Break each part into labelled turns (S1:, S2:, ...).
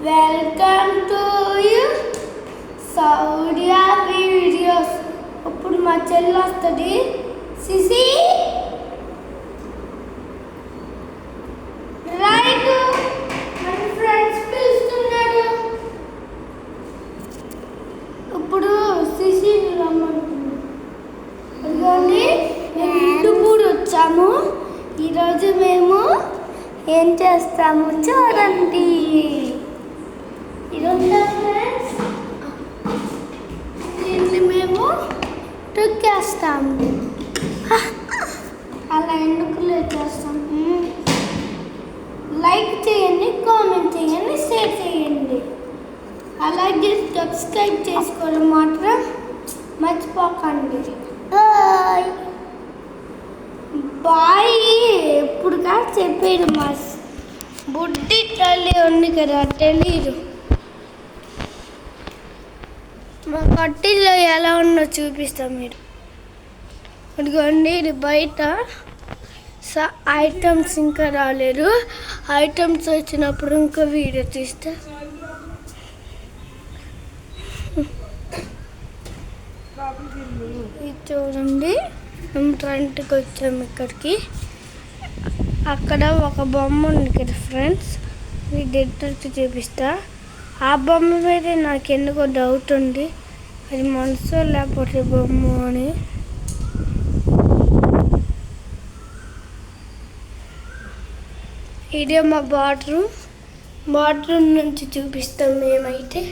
S1: Welcome to you Sourya videos. ఇప్పుడు మా చెల్లి వస్తుంది. సిసి రైట్, మన ఫ్రెండ్స్ పిలుస్తున్నారు. ఇప్పుడు సిసి రమ్మంటున్నాను. మేము ఇంటిపూడి వచ్చాము. ఈరోజు మేము ఏం చేస్తాము చూడండి. ఈరోజు ఫ్రెండ్స్ దీన్ని మేము తొక్కేస్తాము. అలా ఎందుకు చేస్తాము? లైక్ చేయండి, కామెంట్ చేయండి, షేర్ చేయండి. అలాగే సబ్స్క్రైబ్ చేసుకోవడం మాత్రం మర్చిపోకండి. Bye bye. ఎప్పుడుగా చెప్పేది మా బుడ్డి తల్లి ఉంది కదా, తెలీదు. మా కట్టిల్లో ఎలా ఉందో చూపిస్తాం. మీరు ఇదిగోండి, ఇది బయట ఐటమ్స్ ఇంకా రాలేదు. ఐటమ్స్ వచ్చినప్పుడు ఇంకా వీడియో తీస్తా. ఇది చూడండి, మేము ఫ్రంట్కి వచ్చాము. ఇక్కడికి అక్కడ ఒక బొమ్మ ఉంది కదా ఫ్రెండ్స్, మీ దగ్గరికి చూపిస్తా. ఆ బొమ్మ మీద నాకు ఎందుకో డౌట్ ఉంది, అది మనసు లేకపోతే బొమ్మ అని. ఇదే మా బాత్రూమ్ నుంచి చూపిస్తాం మేమైతే.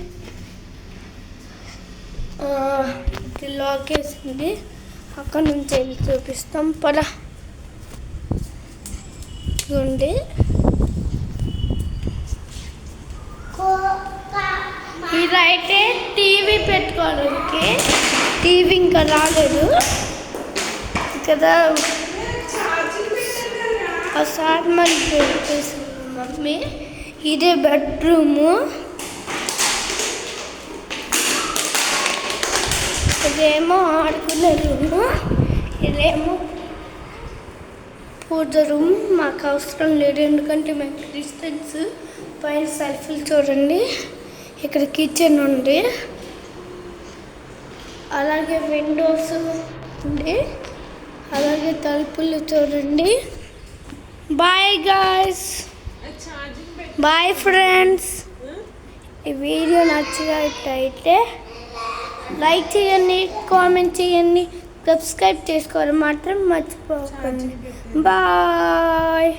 S1: ఇది లోకేసింది, అక్కడ నుంచి వెళ్ళి చూపిస్తాం. పద చూడండి. ఇదైతే టీవీ పెట్టుకోవడానికి. టీవీ ఇంకా రాలేదు కదా, ఒకసారి మరి పెట్టేసింది మమ్మీ. ఇదే బెడ్రూము. ఇదేమో ఆడుకునే రూము, ఇదేమో పూజ రూమ్. మాకు అవసరం లేదు, ఎందుకంటే మేము క్రిస్టియన్స్. పైన సెల్ఫీలు చూడండి. ఇక్కడ కిచెన్ ఉంది, అలాగే విండోస్ ఉంది, అలాగే తలుపులు చూడండి. Bye guys, bye friends. ఈ వీడియో నచ్చినట్టయితే లైక్ చేయండి, కామెంట్ చేయండి, సబ్స్క్రైబ్ చేసుకోవడం మాత్రం మర్చిపోకండి. బాయ్.